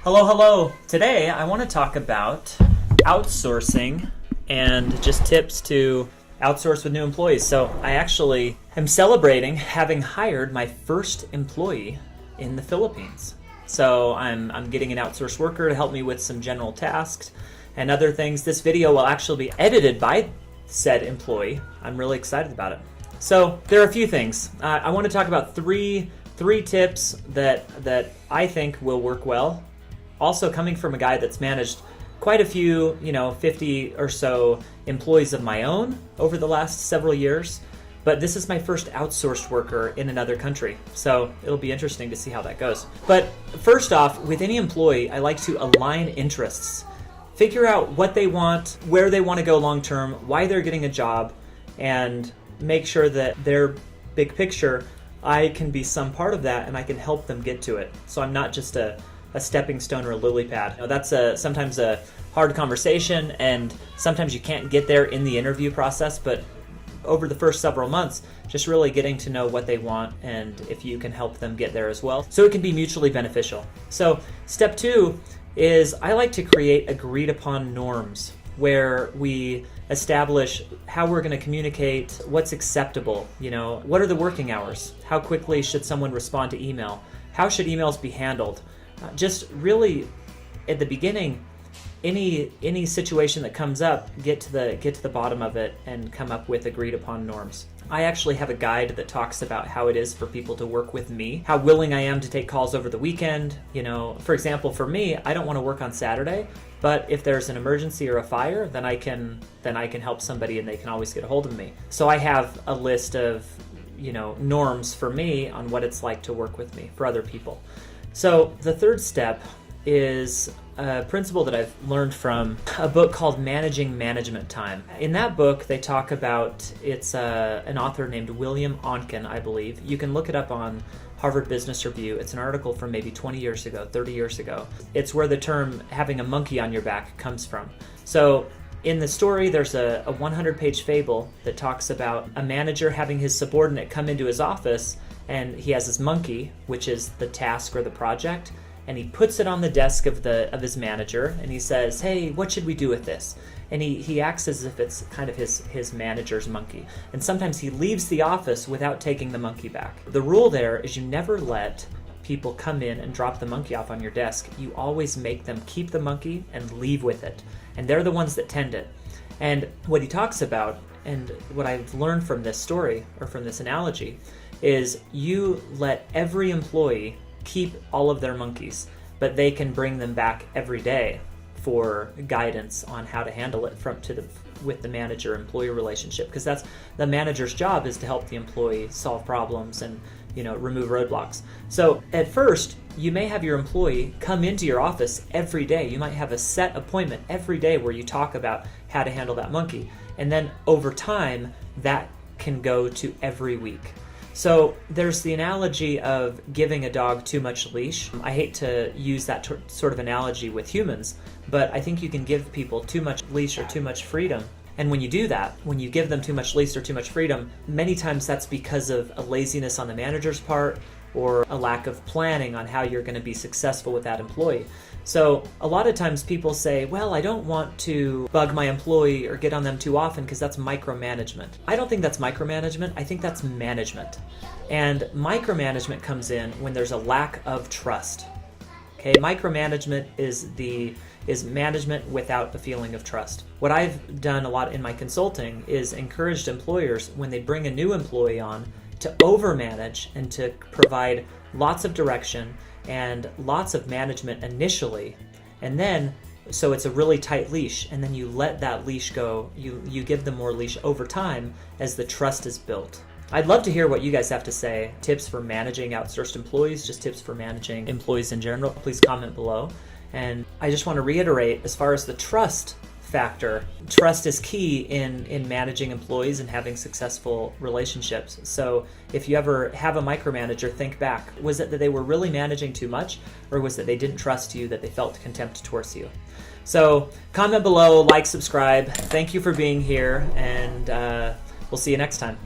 Hello, hello. Today I want to talk about outsourcing and just tips to outsource with new employees. So I actually am celebrating having hired my first employee in the Philippines. So I'm getting an outsourced worker to help me with some general tasks and other things. This video will actually be edited by said employee. I'm really excited about it. So there are a few things. I want to talk about three tips that I think will work well. Also coming from a guy that's managed quite a few, 50 or so employees of my own over the last several years. But this is my first outsourced worker in another country. So it'll be interesting to see how that goes. But first off, with any employee, I like to align interests. Figure out what they want, where they want to go long term, why they're getting a job, and make sure that their big picture, I can be some part of that and I can help them get to it. So I'm not just a stepping stone or a lily pad. That's sometimes a hard conversation, and sometimes you can't get there in the interview process, but over the first several months, just really getting to know what they want and if you can help them get there as well. So it can be mutually beneficial. So step 2 is I like to create agreed upon norms where we establish how we're going to communicate, what's acceptable, what are the working hours, how quickly should someone respond to email, how should emails be handled. Just really, at the beginning, any situation that comes up, get to the bottom of it and come up with agreed upon norms. I actually have a guide that talks about how it is for people to work with me, how willing I am to take calls over the weekend. For example, for me, I don't want to work on Saturday, but if there's an emergency or a fire, then I can help somebody and they can always get a hold of me. So I have a list of norms for me on what it's like to work with me for other people. So the third step is a principle that I've learned from a book called Managing Management Time. In that book, they talk about, it's an author named William Onken, I believe. You can look it up on Harvard Business Review. It's an article from maybe 20 years ago, 30 years ago. It's where the term having a monkey on your back comes from. So in the story, there's a 100-page fable that talks about a manager having his subordinate come into his office, and he has his monkey, which is the task or the project, and he puts it on the desk of his manager, and he says, "Hey, what should we do with this?" And he acts as if it's kind of his manager's monkey. And sometimes he leaves the office without taking the monkey back. The rule there is you never let people come in and drop the monkey off on your desk. You always make them keep the monkey and leave with it. And they're the ones that tend it. And what he talks about, and what I've learned from this story, or from this analogy, is you let every employee keep all of their monkeys, but they can bring them back every day for guidance on how to handle it with the manager-employee relationship, because that's the manager's job, is to help the employee solve problems and remove roadblocks. So at first, you may have your employee come into your office every day. You might have a set appointment every day where you talk about how to handle that monkey, and then over time that can go to every week. So there's the analogy of giving a dog too much leash. I hate to use that sort of analogy with humans, but I think you can give people too much leash or too much freedom. And when you do that, when you give them too much leash or too much freedom, many times that's because of a laziness on the manager's part or a lack of planning on how you're going to be successful with that employee. So a lot of times people say, well, I don't want to bug my employee or get on them too often because that's micromanagement. I don't think that's micromanagement. I think that's management. And micromanagement comes in when there's a lack of trust. Okay, micromanagement is management without the feeling of trust. What I've done a lot in my consulting is encouraged employers, when they bring a new employee on, to overmanage and to provide lots of direction and lots of management initially, and then so it's a really tight leash, and then you let that leash go. You give them more leash over time as the trust is built. I'd love to hear what you guys have to say. Tips for managing outsourced employees, just tips for managing employees in general. Please comment below. And I just want to reiterate, as far as the trust factor, trust is key in managing employees and having successful relationships. So if you ever have a micromanager, think back. Was it that they were really managing too much, or was it they didn't trust you, that they felt contempt towards you? So comment below, like, subscribe. Thank you for being here, and we'll see you next time.